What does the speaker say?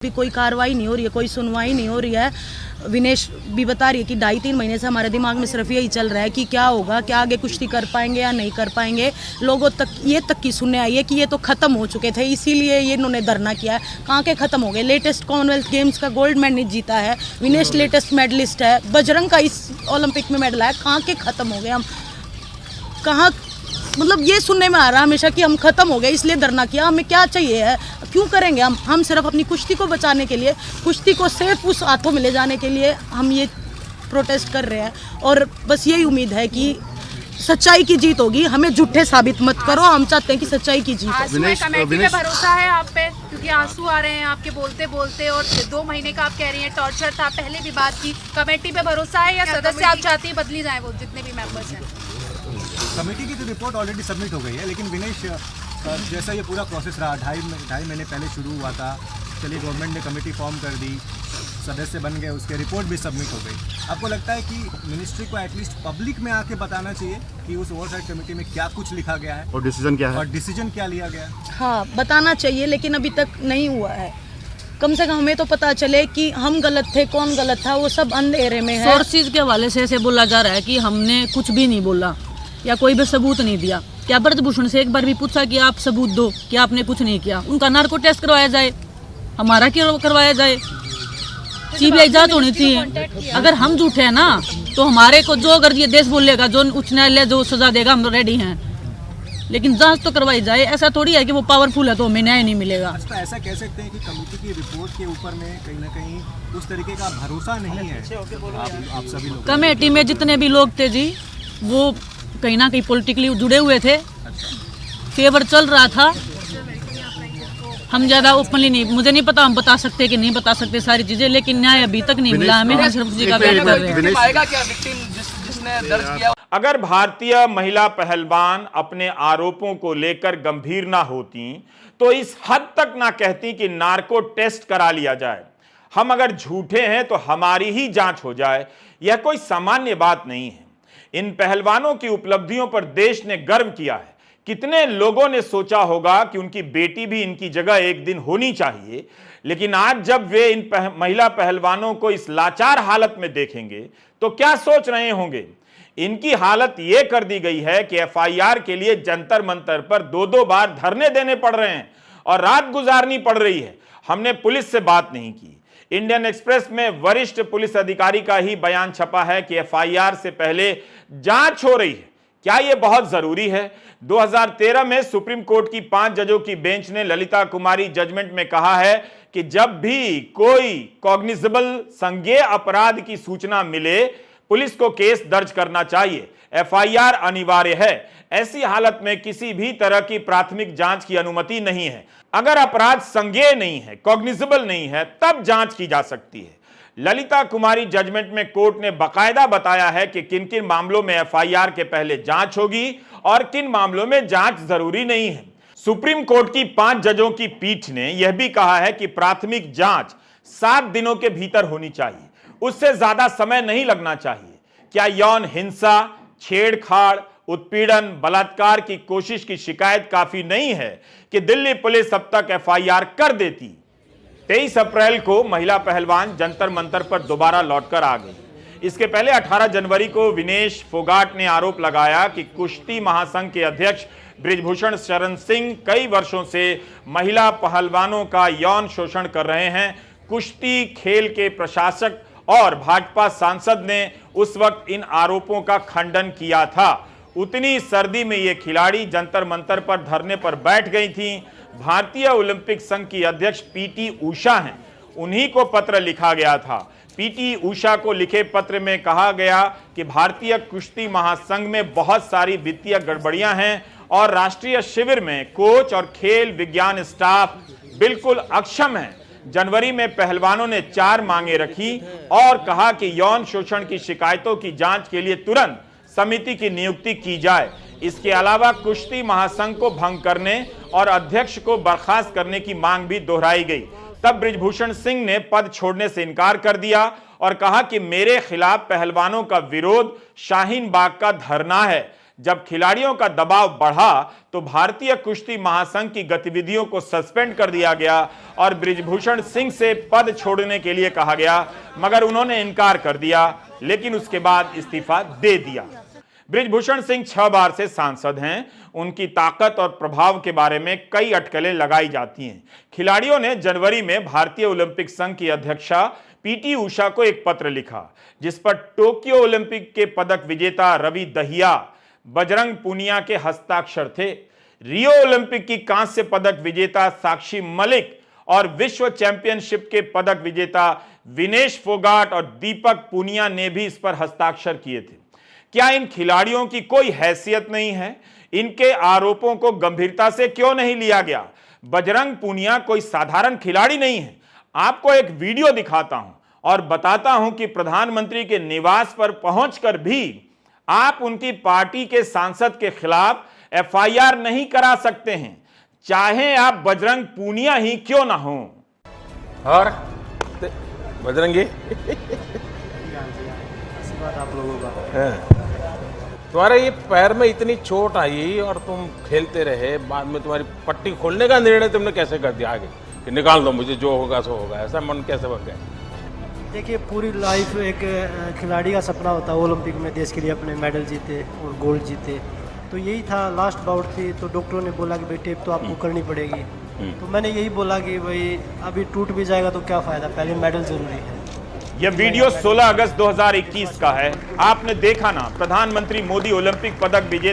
भी कोई कार्रवाई नहीं हो रही है, कोई सुनवाई नहीं हो रही है। विनेश भी बता रही है कि 2.5-3 महीने से हमारे दिमाग में सिर्फ यही चल रहा है कि क्या होगा, क्या आगे कुश्ती कर पाएंगे या नहीं कर पाएंगे। लोगों तक ये तक की सुनने आई है कि ये तो ख़त्म हो चुके थे, इसीलिए ये इन्होंने धरना किया है। कहाँ के ख़त्म हो गए? लेटेस्ट कॉमनवेल्थ गेम्स का गोल्ड मेडल जीता है विनेश, लेटेस्ट मेडलिस्ट है। बजरंग का इस ओलंपिक में मेडल आया। कहाँ के ख़त्म हो गए हम? कहाँ मतलब ये सुनने में आ रहा है हमेशा कि हम खत्म हो गए, इसलिए धरना किया। हमें क्या चाहिए है, क्यों करेंगे हम सिर्फ अपनी कुश्ती को बचाने के लिए, कुश्ती को सेफ उस हाथों में ले जाने के लिए हम ये प्रोटेस्ट कर रहे हैं। और बस यही उम्मीद है कि सच्चाई की जीत होगी। हमें झूठे साबित मत करो, हम चाहते हैं कि सच्चाई की जीत हो। कमेटी पे भरोसा है आप पे? क्योंकि आंसू आ रहे हैं आपके बोलते बोलते, और 2 महीने का आप कह रही हैं टॉर्चर था, पहले भी बात की। कमेटी पे भरोसा है या सदस्य आप चाहती हैं बदली जाए वो जितने भी मेंबर्स हैं? कमेटी की तो रिपोर्ट ऑलरेडी सबमिट हो गई है, लेकिन विनेश जैसा ये पूरा प्रोसेस रहा, ढाई महीने पहले शुरू हुआ था। चलिए गवर्नमेंट ने कमेटी फॉर्म कर दी, सदस्य बन गए, उसके रिपोर्ट भी सबमिट हो गई। आपको लगता है कि मिनिस्ट्री को एटलीस्ट पब्लिक में आके बताना चाहिए कि उस ओवरसाइट कमेटी में क्या कुछ लिखा गया है और डिसीजन क्या है, और डिसीजन क्या लिया गया है? हाँ, बताना चाहिए, लेकिन अभी तक नहीं हुआ है। कम से कम हमें तो पता चले कि हम गलत थे, कौन गलत था, वो सब अंधेरे में है। सोर्सेज के हवाले से ऐसे बोला जा रहा है कि हमने कुछ भी नहीं बोला या कोई भी सबूत नहीं दिया। क्या ब्रजभूषण से एक बार भी पूछा कि आप सबूत दो कि आपने कुछ नहीं किया? उनका नार्को टेस्ट करवाया जाए, हमारा क्यों करवाया जाए? सीबीआई जांच होनी चाहिए। अगर हम झूठे हैं ना तो हमारे को जो अगर ये देश बोलेगा, जो उच्च न्यायालय जो सजा देगा, हम रेडी हैं, लेकिन जांच तो करवाई जाए। ऐसा थोड़ी है कि वो पावरफुल है तो हमें न्याय नहीं मिलेगा। अच्छा, ऐसा कह सकते हैं कि कमेटी की रिपोर्ट के ऊपर में कहीं ना कहीं उस तरीके का भरोसा नहीं है आप सभी लोग? कमेटी में जितने भी लोग थे जी, वो कहीं ना कहीं पॉलिटिकली जुड़े हुए थे। फेवर चल रहा था। हम ज़्यादा ओपनली नहीं, मुझे नहीं पता हम बता सकते कि नहीं बता सकते सारी चीज़ें, लेकिन न्याय अभी तक नहीं मिला हमें। हम सिर्फ जी का वेट कर रहे हैं। अगर भारतीय महिला पहलवान अपने आरोपों को लेकर गंभीर ना होती तो इस हद तक ना कहती कि नार्को टेस्ट करा लिया जाए, हम अगर झूठे हैं तो हमारी ही जांच हो जाए। यह कोई सामान्य बात नहीं है। इन पहलवानों की उपलब्धियों पर देश ने गर्व किया है। कितने लोगों ने सोचा होगा कि उनकी बेटी भी इनकी जगह एक दिन होनी चाहिए, लेकिन आज जब वे इन महिला पहलवानों को इस लाचार हालत में देखेंगे तो क्या सोच रहे होंगे? इनकी हालत यह कर दी गई है कि एफआईआर के लिए जंतर मंतर पर 2-2 बार धरने देने पड़ रहे हैं और रात गुजारनी पड़ रही है। हमने पुलिस से बात नहीं की। इंडियन एक्सप्रेस में वरिष्ठ पुलिस अधिकारी का ही बयान छपा है कि एफआईआर से पहले जांच हो रही है। क्या यह बहुत जरूरी है? 2013 में सुप्रीम कोर्ट की 5 जजों की बेंच ने ललिता कुमारी जजमेंट में कहा है कि जब भी कोई कॉग्निजेबल संज्ञेय अपराध की सूचना मिले, पुलिस को केस दर्ज करना चाहिए, एफआईआर अनिवार्य है। ऐसी हालत में किसी भी तरह की प्राथमिक जांच की अनुमति नहीं है। अगर अपराध संज्ञेय नहीं है, कॉग्निजेबल नहीं है, तब जांच की जा सकती है। ललिता कुमारी जजमेंट में कोर्ट ने बाकायदा बताया है कि किन किन मामलों में एफआईआर के पहले जांच होगी और किन मामलों में जांच जरूरी नहीं है। सुप्रीम कोर्ट की 5 जजों की पीठ ने यह भी कहा है कि प्राथमिक जांच 7 दिनों के भीतर होनी चाहिए, उससे ज्यादा समय नहीं लगना चाहिए। क्या यौन हिंसा, छेड़छाड़, उत्पीड़न, बलात्कार की कोशिश की शिकायत काफी नहीं है कि दिल्ली पुलिस अब तक एफआईआर कर देती? 23 अप्रैल को महिला पहलवान जंतर मंतर पर दोबारा लौटकर आ गई। इसके पहले 18 जनवरी को विनेश फोगाट ने आरोप लगाया कि कुश्ती महासंघ के अध्यक्ष बृजभूषण शरण सिंह कई वर्षों से महिला पहलवानों का यौन शोषण कर रहे हैं। कुश्ती खेल के प्रशासक और भाजपा सांसद ने उस वक्त इन आरोपों का खंडन किया था। उतनी सर्दी में ये खिलाड़ी जंतर मंतर पर धरने पर बैठ गई थी। भारतीय ओलंपिक संघ की अध्यक्ष पीटी उषा हैं, उन्हीं को पत्र लिखा गया था। पीटी उषा को लिखे पत्र में कहा गया कि भारतीय कुश्ती महासंघ में बहुत सारी वित्तीय गड़बड़ियां हैं और राष्ट्रीय शिविर में कोच और खेल विज्ञान स्टाफ बिल्कुल अक्षम है। जनवरी में पहलवानों ने 4 मांगे रखी और कहा कि यौन शोषण की शिकायतों की जांच के लिए तुरंत समिति की नियुक्ति की जाए। इसके अलावा कुश्ती महासंघ को भंग करने और अध्यक्ष को बर्खास्त करने की मांग भी दोहराई गई। तब बृजभूषण सिंह ने पद छोड़ने से इनकार कर दिया और कहा कि मेरे खिलाफ पहलवानों का विरोध शाहीन बाग का धरना है, जब खिलाड़ियों का दबाव बढ़ा तो भारतीय कुश्ती महासंघ की गतिविधियों को सस्पेंड कर दिया गया और बृजभूषण सिंह से पद छोड़ने के लिए कहा गया, मगर उन्होंने इनकार कर दिया, लेकिन उसके बाद इस्तीफा दे दिया। बृजभूषण सिंह 6 बार से सांसद हैं। उनकी ताकत और प्रभाव के बारे में कई अटकलें लगाई जाती हैं। खिलाड़ियों ने जनवरी में भारतीय ओलंपिक संघ की अध्यक्षा पीटी उषा को एक पत्र लिखा, जिस पर टोक्यो ओलंपिक के पदक विजेता रवि दहिया, बजरंग पूनिया के हस्ताक्षर थे। रियो ओलंपिक की कांस्य पदक विजेता साक्षी मलिक और विश्व चैंपियनशिप के पदक विजेता विनेश फोगाट और दीपक पूनिया ने भी इस पर हस्ताक्षर किए थे। क्या इन खिलाड़ियों की कोई हैसियत नहीं है? इनके आरोपों को गंभीरता से क्यों नहीं लिया गया? बजरंग पूनिया कोई साधारण खिलाड़ी नहीं है। आपको एक वीडियो दिखाता हूं और बताता हूं कि प्रधानमंत्री के निवास पर पहुंचकर भी आप उनकी पार्टी के सांसद के खिलाफ एफआईआर नहीं करा सकते हैं, चाहे आप बजरंग पूनिया ही क्यों ना हो। और बजरंगी आप लोगों का तुम्हारे ये पैर में इतनी चोट आई और तुम खेलते रहे, बाद में तुम्हारी पट्टी खोलने का निर्णय तुमने कैसे कर दिया आगे कि निकाल दो मुझे, जो होगा सो होगा, ऐसा मन कैसे बन गया? देखिए, पूरी लाइफ एक खिलाड़ी का सपना होता है ओलंपिक में देश के लिए अपने मेडल जीते और गोल्ड जीते, तो यही था। लास्ट बाउट थी तो डॉक्टरों ने बोला कि भाई टेप तो आपको करनी पड़ेगी, तो मैंने यही बोला कि भाई अभी टूट भी जाएगा तो क्या फ़ायदा, पहले मेडल जरूरी है। यह वीडियो 16 अगस्त 2021 का है। आपने देखा ना, प्रधानमंत्री मोदी ओलंपिक पदक विजेता